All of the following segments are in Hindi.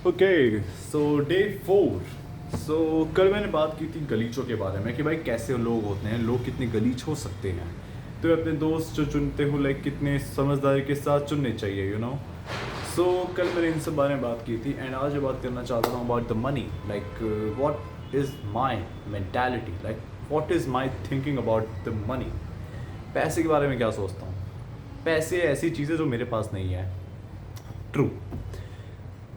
Okay so day 4। कल मैंने बात की थी गलीचों के बारे में कि भाई कैसे लोग होते हैं, लोग कितने गलीच हो सकते हैं। तो अपने दोस्त जो चुनते हो लाइक कितने समझदारी के साथ चुनने चाहिए सो कल मैंने इन सब बारे में बात की थी एंड आज मैं बात करना चाहता हूँ about the money. Like what is my mentality, like what is my thinking about the money. पैसे के बारे में क्या सोचता हूँ। पैसे ऐसी चीज़ें जो मेरे पास नहीं है। ट्रू।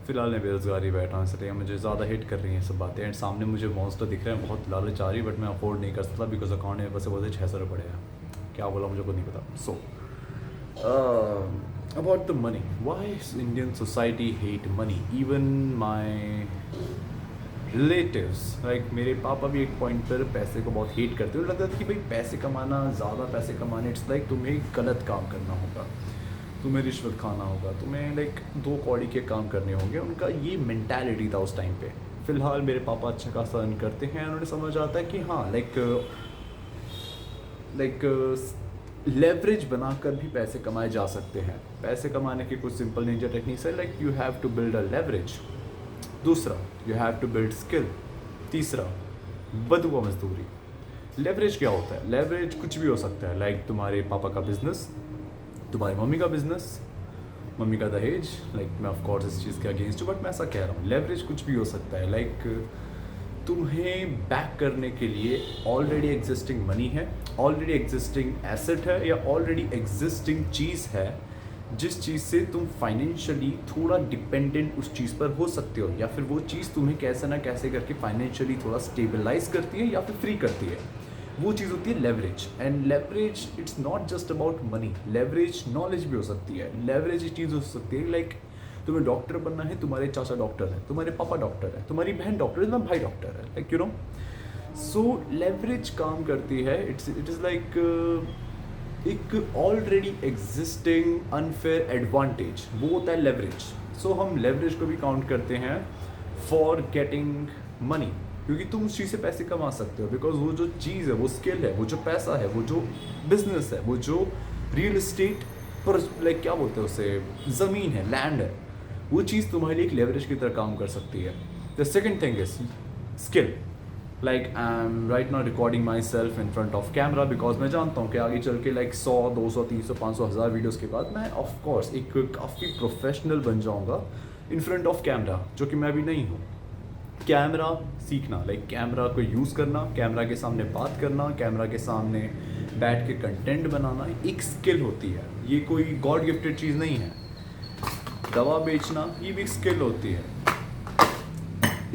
फिलहाल मैं बेरोजगारी बैठा हूँ इसलिए मुझे ज़्यादा हिट कर रही हैं सब बातें एंड सामने मुझे मॉन्स्टर दिख रहे हैं, बहुत लालच आ रही है बट मैं अफोर्ड नहीं कर सकता बिकॉज अकाउंट में बस बोलते 600 रुपये पड़े हैं। क्या बोला मुझे खुद नहीं पता। So about the money, why Indian society hate money. Even my relatives like मेरे पापा भी एक पॉइंट पर पैसे को बहुत हेट करते हुए लगता था कि भाई पैसे कमाना, ज़्यादा पैसे कमाने इट्स लाइक तुम्हें गलत काम करना होगा, तुम्हें रिश्वत खाना होगा, तुम्हें लाइक दो कौड़ी के काम करने होंगे। उनका ये मेंटालिटी था उस टाइम पे। फ़िलहाल मेरे पापा अच्छा खासा अर्न करते हैं, उन्हें समझ आता है कि हाँ लाइक लेवरेज बनाकर भी पैसे कमाए जा सकते हैं। पैसे कमाने की कुछ सिंपल निंजा टेक्निक्स है, like you have to build a leverage. दूसरा, you have to build skill. तीसरा, बदुआ मजदूरी। लेवरेज क्या होता है? लेवरेज कुछ भी हो सकता है, लाइक तुम्हारे पापा का बिजनेस, तुम्हारी मम्मी का बिजनेस, मम्मी का दहेज। लाइक मैं ऑफ कोर्स इस चीज़ के अगेंस्ट हूँ बट मैं ऐसा कह रहा हूँ लेवरेज कुछ भी हो सकता है। लाइक तुम्हें बैक करने के लिए ऑलरेडी एग्जिस्टिंग मनी है, ऑलरेडी एग्जिस्टिंग एसेट है या ऑलरेडी एग्जिस्टिंग चीज़ है जिस चीज़ से तुम फाइनेंशियली थोड़ा डिपेंडेंट उस चीज़ पर हो सकते हो, या फिर वो चीज़ तुम्हें कैसे ना कैसे करके फाइनेंशियली थोड़ा स्टेबलाइज करती है या फिर फ्री करती है। वो चीज़ होती है leverage. And leverage it's not just about money, leverage knowledge भी हो सकती है। लेवरेज ये चीज़ हो सकती है लाइक तुम्हें डॉक्टर बनना है, तुम्हारे चाचा डॉक्टर है, तुम्हारे पापा डॉक्टर है, तुम्हारी बहन डॉक्टर है, तुम्हारा भाई डॉक्टर है, लाइक सो लेवरेज काम करती है। इट इज़ लाइक एक ऑलरेडी एग्जिस्टिंग अनफेयर एडवांटेज, वो होता है लेवरेज। सो हम लेवरेज को भी काउंट करते हैं फॉर गेटिंग मनी, क्योंकि तुम उस चीज़ से पैसे कमा सकते हो बिकॉज वो जो चीज़ है, वो स्किल है, वो जो पैसा है, वो जो बिजनेस है, वो जो रियल इस्टेट पर लाइक क्या बोलते हैं उसे, ज़मीन है, लैंड है, वो चीज़ तुम्हारे लिए एक लेवरेज की तरह काम कर सकती है। The second thing is skill. Like I am right now recording my self in front of camera because मैं जानता हूँ कि आगे चल के लाइक 100, 200, 300, 500, 1000 वीडियोज़ के बाद मैं ऑफकोर्स एक काफ़ी प्रोफेशनल बन जाऊँगा इन फ्रंट ऑफ कैमरा, जो कि मैं अभी नहीं हूँ। कैमरा सीखना, लाइक कैमरा को यूज़ करना, कैमरा के सामने बात करना, कैमरा के सामने बैठ के कंटेंट बनाना एक स्किल होती है। ये कोई गॉड गिफ्टेड चीज़ नहीं है। दवा बेचना ये भी एक स्किल होती है।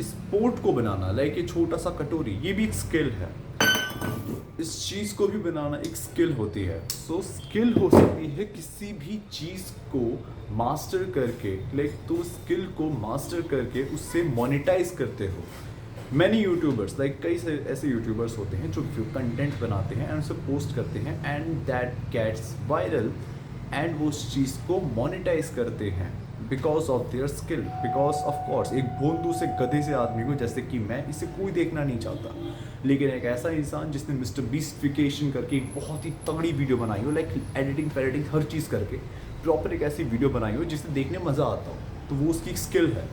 स्पोर्ट को बनाना लाइक ये छोटा सा कटोरी, ये भी एक स्किल है। इस चीज़ को भी बनाना एक स्किल होती है। सो स्किल हो सकती है किसी भी चीज़ को मास्टर करके, लाइक तो स्किल को मास्टर करके उससे मोनेटाइज करते हो। मैनी यूट्यूबर्स लाइक कई सारे ऐसे यूट्यूबर्स होते हैं जो कंटेंट बनाते हैं एंड उसे पोस्ट करते हैं and that gets viral and वो उस चीज़ को मोनेटाइज करते हैं because of their skill. Because of course एक भोंदू से गधे से आदमी को, जैसे कि मैं, इसे कोई देखना नहीं चाहता, लेकिन एक ऐसा इंसान जिसने मिस्टर बीस्टिफिकेशन करके एक बहुत ही तगड़ी वीडियो बनाई हो, लाइक एडिटिंग फेडिटिंग हर चीज़ करके प्रॉपर एक ऐसी वीडियो बनाई हो जिससे देखने में मज़ा आता हो, तो वो उसकी एक स्किल है।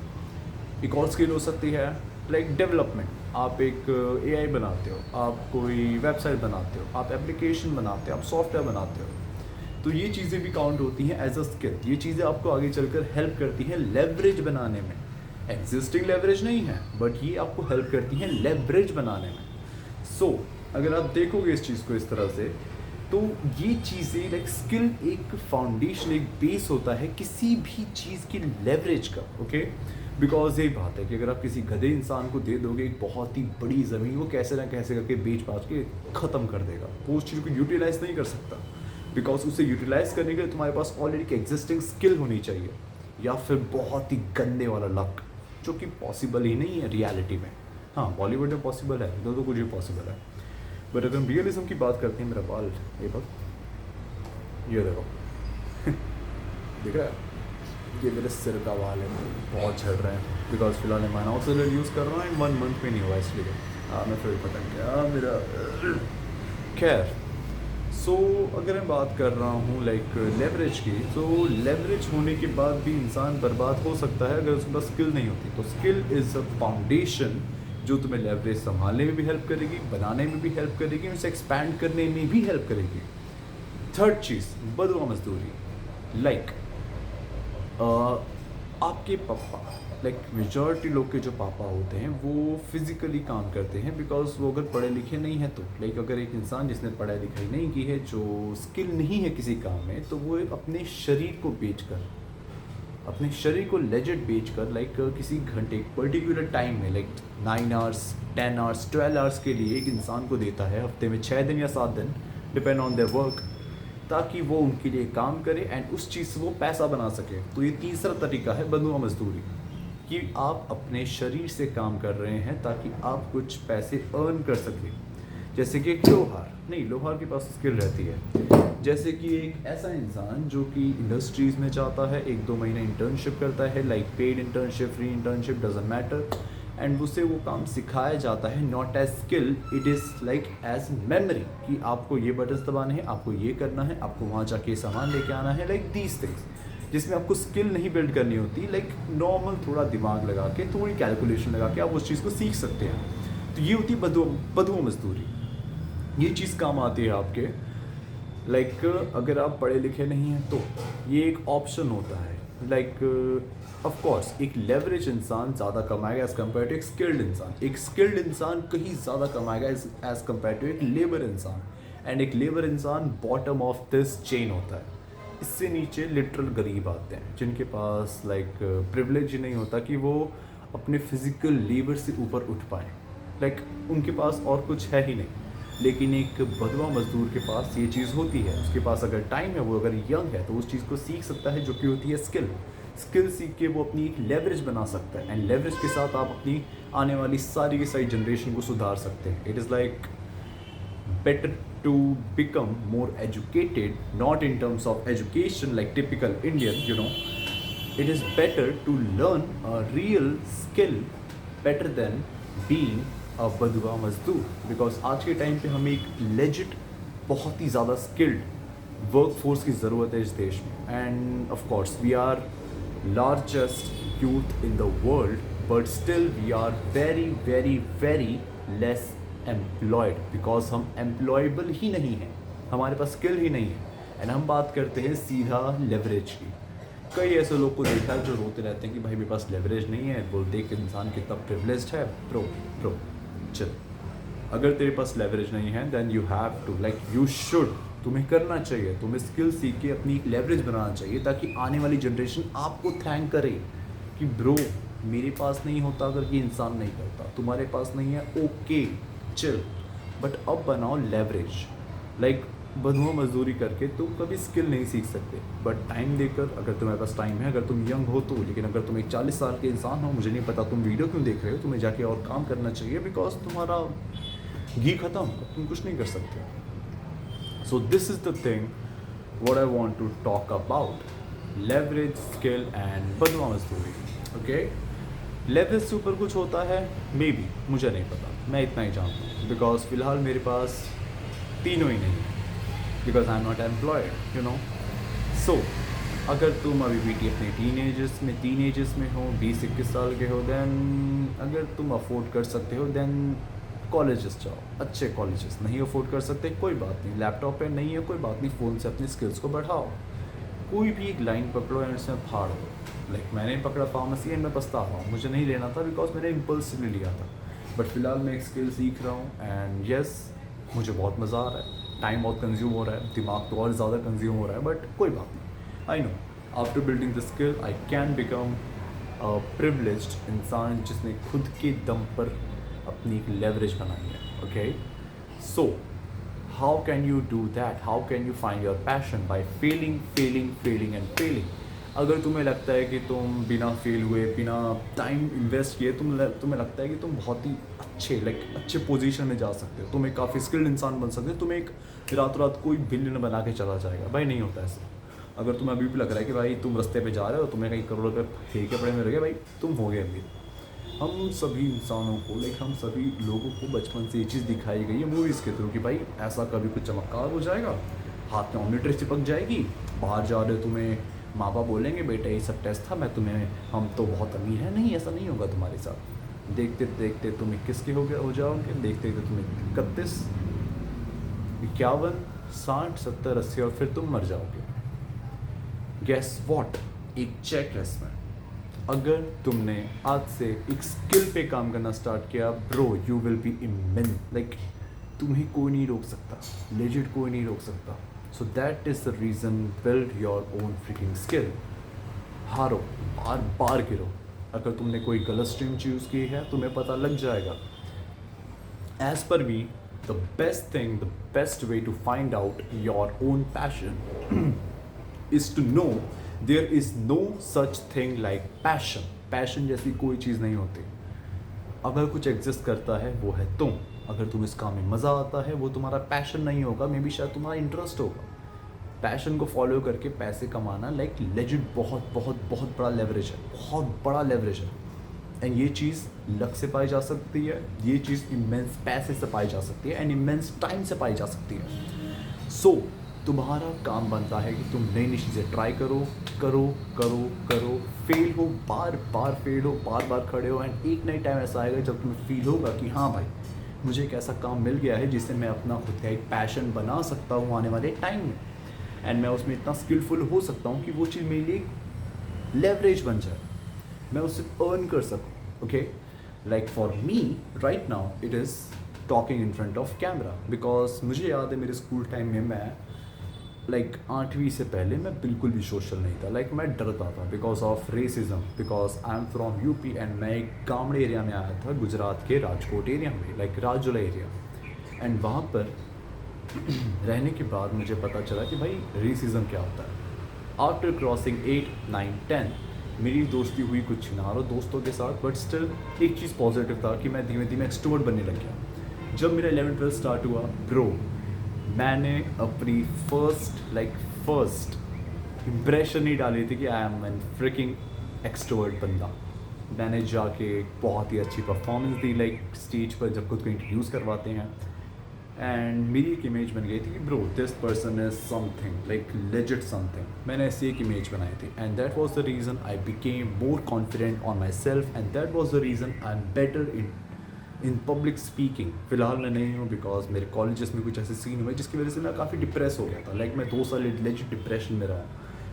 एक और स्किल हो सकती है लाइक डेवलपमेंट। आप एक AI बनाते हो, आप कोई वेबसाइट बनाते हो, आप एप्लीकेशन बनाते हो, आप सॉफ्टवेयर बनाते हो, तो ये चीज़ें भी काउंट होती हैं एज अ स्किल। ये चीज़ें आपको आगे चलकर हेल्प करती हैं लेवरेज बनाने में। एग्जिस्टिंग लेवरेज नहीं है बट ये आपको हेल्प करती हैं लेवरेज बनाने में। सो अगर आप देखोगे इस चीज़ को इस तरह से, तो ये चीज़ें लाइक स्किल एक फाउंडेशन, एक बेस होता है किसी भी चीज़ की लेवरेज का। ओके, बिकॉज यही बात है कि अगर आप किसी गधे इंसान को दे दोगे एक बहुत ही बड़ी ज़मीन, वो कैसे ना कैसे करके बेच बाच के ख़त्म कर देगा। वो उस चीज़ को यूटिलाइज नहीं कर सकता बिकॉज उसे यूटिलाइज करने के लिए तुम्हारे पास ऑलरेडी एक एग्जिस्टिंग स्किल होनी चाहिए, या फिर बहुत ही गंदे वाला लक, जो कि पॉसिबल ही नहीं है रियलिटी में। हाँ, बॉलीवुड में पॉसिबल है, इधर तो कुछ भी पॉसिबल है, बट अगर हम रियलिज्म की बात करते हैं, मेरा बाल ये बात, ये देखो दिख रहा है, ये मेरे सिर का बाल है, बहुत झड़ रहे हैं बिकॉज फिलहाल मैं माइनॉक्सिडिल यूज़ कर रहा हूँ 1 मंथ में नहीं हुआ इसलिए। हाँ, मैं फिर पटक गया मेरा। खैर, सो अगर मैं बात कर रहा हूँ लाइक लेवरेज की, तो लेवरेज होने के बाद भी इंसान बर्बाद हो सकता है अगर उसके पास स्किल नहीं होती। तो स्किल इज़ अ फाउंडेशन जो तुम्हें लेवरेज संभालने में भी हेल्प करेगी, बनाने में भी हेल्प करेगी, उसे एक्सपैंड करने में भी हेल्प करेगी। थर्ड चीज़, बदुआ मजदूरी। लाइक आपके पापा, लाइक मेजॉरिटी लोग के जो पापा होते हैं वो फिज़िकली काम करते हैं, बिकॉज वो अगर पढ़े लिखे नहीं है तो लाइक अगर एक इंसान जिसने पढ़ाई लिखाई नहीं की है, जो स्किल नहीं है किसी काम में, तो वो अपने शरीर को बेचकर, अपने शरीर को लेजिट बेचकर लाइक किसी घंटे पर्टिकुलर टाइम में लाइक 9 आवर्स 10 आवर्स 12 आवर्स के लिए एक इंसान को देता है, हफ्ते में 6 दिन या 7 दिन, डिपेंड ऑन देयर वर्क, ताकि वो उनके लिए काम करे एंड उस चीज़ से वो पैसा बना सके। तो ये तीसरा तरीका है बंधुआ मजदूरी, कि आप अपने शरीर से काम कर रहे हैं ताकि आप कुछ पैसे अर्न कर सकें। जैसे कि एक लोहार, नहीं लोहार के पास स्किल रहती है, जैसे कि एक ऐसा इंसान जो कि इंडस्ट्रीज़ में जाता है, 1-2 महीने इंटर्नशिप करता है, like paid internship, free internship, doesn't matter, and उससे वो काम सिखाया जाता है, not as skill, it is like as memory, कि आपको ये बटन्स दबाने हैं, आपको ये करना है, आपको वहाँ जाके सामान लेके आना है, लाइक दीज थिंग्स, जिसमें आपको स्किल नहीं बिल्ड करनी होती, लाइक नॉर्मल थोड़ा दिमाग लगा के, थोड़ी कैलकुलेशन लगा के आप उस चीज़ को सीख सकते हैं। तो ये होती है बधुआ मजदूरी। ये चीज़ काम आती है आपके, लाइक अगर आप पढ़े लिखे नहीं हैं तो ये एक ऑप्शन होता है। लाइक ऑफ कोर्स एक लेवरेज इंसान ज़्यादा कमाएगा एज़ कम्पेयर टू एक स्किल्ड इंसान, एक स्किल्ड इंसान कहीं ज़्यादा कमाएगा एज़ कम्पेयर टू एक लेबर इंसान, एंड एक लेबर इंसान बॉटम ऑफ दिस चेन होता है। इससे नीचे लिटरल गरीब आते हैं, जिनके पास लाइक प्रिविलेज ही नहीं होता कि वो अपने फिजिकल लेबर से ऊपर उठ पाए, लाइक उनके पास और कुछ है ही नहीं। लेकिन एक बधवा मजदूर के पास ये चीज़ होती है, उसके पास अगर टाइम है, वो अगर यंग है, तो उस चीज़ को सीख सकता है, जो कि होती है स्किल। स्किल सीख के वो अपनी एक लेवरेज बना सकता है, एंड लेवरेज के साथ आप अपनी आने वाली सारी की सारी जनरेशन को सुधार सकते हैं। It is like better to become more educated, not in terms of education like typical Indian, you know. It is better to learn a real skill better than being a बदुआ मजदूर, बिकॉज आज के टाइम पे हमें एक लेजिट बहुत ही ज़्यादा स्किल्ड वर्क फोर्स की ज़रूरत है इस देश में। And of course we are largest youth in the world, but still we are very very very less employed, because हम एम्प्लॉयबल ही नहीं हैं, हमारे पास स्किल ही नहीं है। एंड हम बात करते हैं सीधा लेवरेज की। कई ऐसे लोग को देखा है जो रोते रहते हैं कि भाई मेरे पास लेवरेज नहीं है, बोलते कि इंसान कितना प्रिविलेज्ड है। प्रो चल, अगर तेरे पास लेवरेज नहीं है then you have to like you should, तुम्हें करना चाहिए, तुम्हें स्किल सीख के अपनी एक लेवरेज बनाना चाहिए, ताकि आने वाली जनरेशन आपको थैंक करे कि ब्रो मेरे पास नहीं होता अगर ये इंसान नहीं करता, तुम्हारे पास नहीं है, ओके चिल, बट अब बनाओ लेवरेज। लाइक बधुआ मजदूरी करके तुम कभी स्किल नहीं सीख सकते, बट टाइम देकर, अगर तुम्हारे पास टाइम है, अगर तुम यंग हो तो। लेकिन अगर तुम एक 40 साल के इंसान हो, मुझे नहीं पता तुम वीडियो क्यों देख रहे हो, तुम्हें जाके और काम करना चाहिए, बिकॉज तुम्हारा घी खत्म, तुम कुछ नहीं कर सकते। So this is the thing what I want to talk about, leverage, skill and बधुआ मजदूरी। ओके, लेवरेज से ऊपर कुछ होता है मे बी, मुझे नहीं पता, मैं इतना ही जानता हूँ, बिकॉज फिलहाल मेरे पास तीनों ही नहीं है, because I am not employed, you know. So अगर तुम अभी भी अपने टीनेजर्स में हो, 20-21 साल के हो, देन अगर तुम अफोर्ड कर सकते हो देन कॉलेजेस जाओ, अच्छे कॉलेजेस। नहीं अफोर्ड कर सकते कोई बात नहीं, लैपटॉप पे नहीं है कोई बात नहीं, फ़ोन से अपनी स्किल्स को बढ़ाओ। कोई भी एक लाइन पकड़ो एंड उसमें फाड़ दो। लाइक मैंने पकड़ा फार्मेसी एंड मैं पछता रहा हूँ, मुझे नहीं लेना था बिकॉज मैंने इम्पल्सिवली लिया था, बट फिलहाल मैं एक स्किल सीख रहा हूँ एंड यस मुझे बहुत मज़ा आ रहा है। टाइम बहुत कंज्यूम हो रहा है, दिमाग तो और ज़्यादा कंज्यूम हो रहा है, बट कोई बात नहीं। I know after building the skill I can become a privileged इंसान जिसने खुद के दम पर अपनी एक लेवरेज बनाई है। Okay, so how can you do that? How can you find your passion? By failing and failing. अगर तुम्हें लगता है कि तुम बिना फेल हुए, बिना टाइम इन्वेस्ट किए तुम्हें लगता है कि तुम बहुत ही अच्छे पोजीशन में जा सकते हो, तुम एक काफ़ी स्किल्ड इंसान बन सकते हो, तुम एक रातों रात कोई बिलियनर बना के चला जाएगा, भाई नहीं होता ऐसा। अगर तुम्हें अभी भी लग रहा है कि भाई तुम रास्ते पे जा रहे हो, तुम्हें कहीं करोड़ रुपये फेंके पड़े में रह गए, भाई तुम हो गए अमीर। हम सभी इंसानों को हम सभी लोगों को बचपन से ये चीज़ दिखाई गई है मूवीज़ के थ्रू कि भाई ऐसा कभी कुछ चमत्कार हो जाएगा हाथ में ऑमलेटरी चिपक जाएगी, बाहर जा रहे हो तुम्हें माँ बाप बोलेंगे बेटा ये सब टेस्ट था, मैं तुम्हें, हम तो बहुत अमीर हैं, नहीं ऐसा नहीं होगा तुम्हारे साथ। देखते देखते तुम 21 के हो जाओगे, देखते देखते तुम 31, 51, 60, 70, 80 और फिर तुम मर जाओगे। गेस वॉट, एक चेक लिस्ट में अगर तुमने आज से एक स्किल पे काम करना स्टार्ट किया, bro you will be immense, like तुम्हें कोई नहीं रोक सकता, लेजिट कोई नहीं रोक सकता। So that is the reason, build your own freaking skill. हारो, बार बार गिरो, अगर तुमने कोई गलत स्ट्रीम चूज़ की है तुम्हें पता लग जाएगा। As per me, the best thing, the best way to find out your own passion is to know there is no such thing like passion। Passion जैसी कोई चीज़ नहीं होती। अगर कुछ एग्जिस्ट करता है वो है तुम। अगर तुम इस काम में मज़ा आता है वो तुम्हारा पैशन नहीं होगा, मे बी शायद तुम्हारा इंटरेस्ट होगा। पैशन को फॉलो करके पैसे कमाना लाइक लेजिट बहुत बहुत बहुत बड़ा लेवरेज है, बहुत बड़ा लेवरेज है। एंड ये चीज़ लक से पाई जा सकती है, ये चीज़ इमेंस पैसे से पाई जा सकती है, एंड इमेंस टाइम से पाई जा सकती है। सो तुम्हारा काम बनता है कि तुम नई नई चीज़ें ट्राई करो करो करो करो, फेल हो, बार बार फेल हो, बार बार खड़े हो, एंड एक नई टाइम ऐसा आएगा जब तुम्हें फील होगा कि हाँ भाई मुझे एक ऐसा काम मिल गया है जिससे मैं अपना खुद का एक पैशन बना सकता हूँ आने वाले टाइम में, एंड मैं उसमें इतना स्किलफुल हो सकता हूँ कि वो चीज़ मेरे लिए लेवरेज बन जाए, मैं उससे अर्न कर सकूँ। Okay, like for me right now it is talking in front of camera, because मुझे याद है मेरे स्कूल टाइम में मैं लाइक 8वीं से पहले मैं बिल्कुल भी सोशल नहीं था, लाइक मैं डरता था because of racism, because I am from UP and मैं एक गामड़े एरिया में आया था, गुजरात के राजकोट एरिया में, लाइक राजौला एरिया। एंड वहाँ पर रहने के बाद मुझे पता चला कि भाई रेसिज्म क्या होता है। आफ्टर क्रॉसिंग 8, 9, 10 मेरी दोस्ती हुई कुछ नारों दोस्तों के साथ, बट स्टिल एक चीज़ पॉजिटिव था कि मैं धीमे धीमे एक्सट्रोवर्ट बनने लग गया। जब मेरा 11th 12th स्टार्ट हुआ ब्रो, मैंने अपनी फर्स्ट इम्प्रेशन ही डाली थी कि I am an freaking extrovert बंदा। मैंने जाके बहुत ही अच्छी परफॉर्मेंस दी, लाइक स्टेज पर जब खुद को इंट्रोड्यूस करवाते हैं, एंड मेरी एक इमेज बन गई थी कि bro this person is something like legit something. मैंने ऐसी एक इमेज बनाई थी, and that was the reason I became more confident on my self, and that was the reason I am better in public speaking. फ़िलहाल मैं नहीं हूँ बिकॉज मेरे कॉलेजेस में कुछ ऐसे सीन हुए जिसकी वजह से मैं काफ़ी डिप्रेस हो गया था, लाइक मैं 2 साल लेजिट डिप्रेशन में रहा,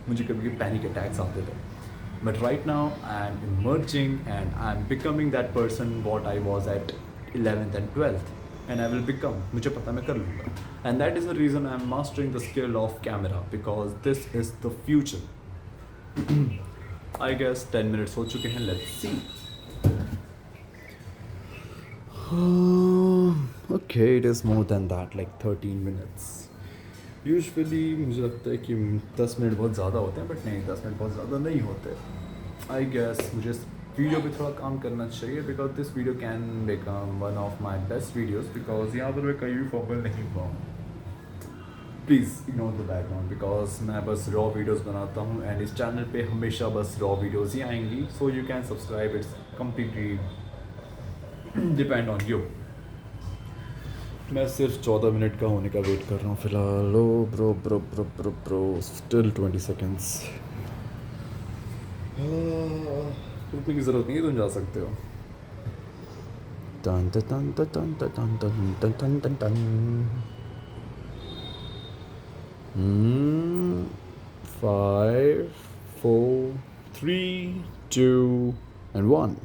मुझे कभी कभी पैनिक अटैक्स आते थे। But right now I am emerging and I am becoming that person what I was at 11th and 12th, and I will become, मुझे पता मैं कर लूँगा। And that is the reason I am mastering the skill of camera, because this is the future. I guess 10 minutes हो चुके हैं, let's see. Okay, it is more than that, like 13 minutes. Usually मुझे लगता है कि 10 मिनट बहुत ज़्यादा होते हैं, बट नहीं, 10 मिनट बहुत ज़्यादा नहीं होते। आई गेस मुझे इस वीडियो पे थोड़ा काम करना चाहिए, because this video can become one of my best videos, because यहाँ पर मैं कहीं भी फॉर्मल नहीं हुआ हूँ। Please ignore the background, because मैं बस रॉ वीडियोज़ बनाता हूँ, एंड इस चैनल पे हमेशा बस रॉ वीडियोज़ ही आएंगी। So you can subscribe, it's completely depend on you. मैं सिर्फ 14 मिनट का होने का वेट कर रहा हूँ फिलहाल। Oh bro bro bro bro bro still 20 seconds। रुकने की ज़रूरत नहीं है, तुम जा सकते हो। टन टन टन टन टन टन टन टन टन। 5, 4, 3, 2 and 1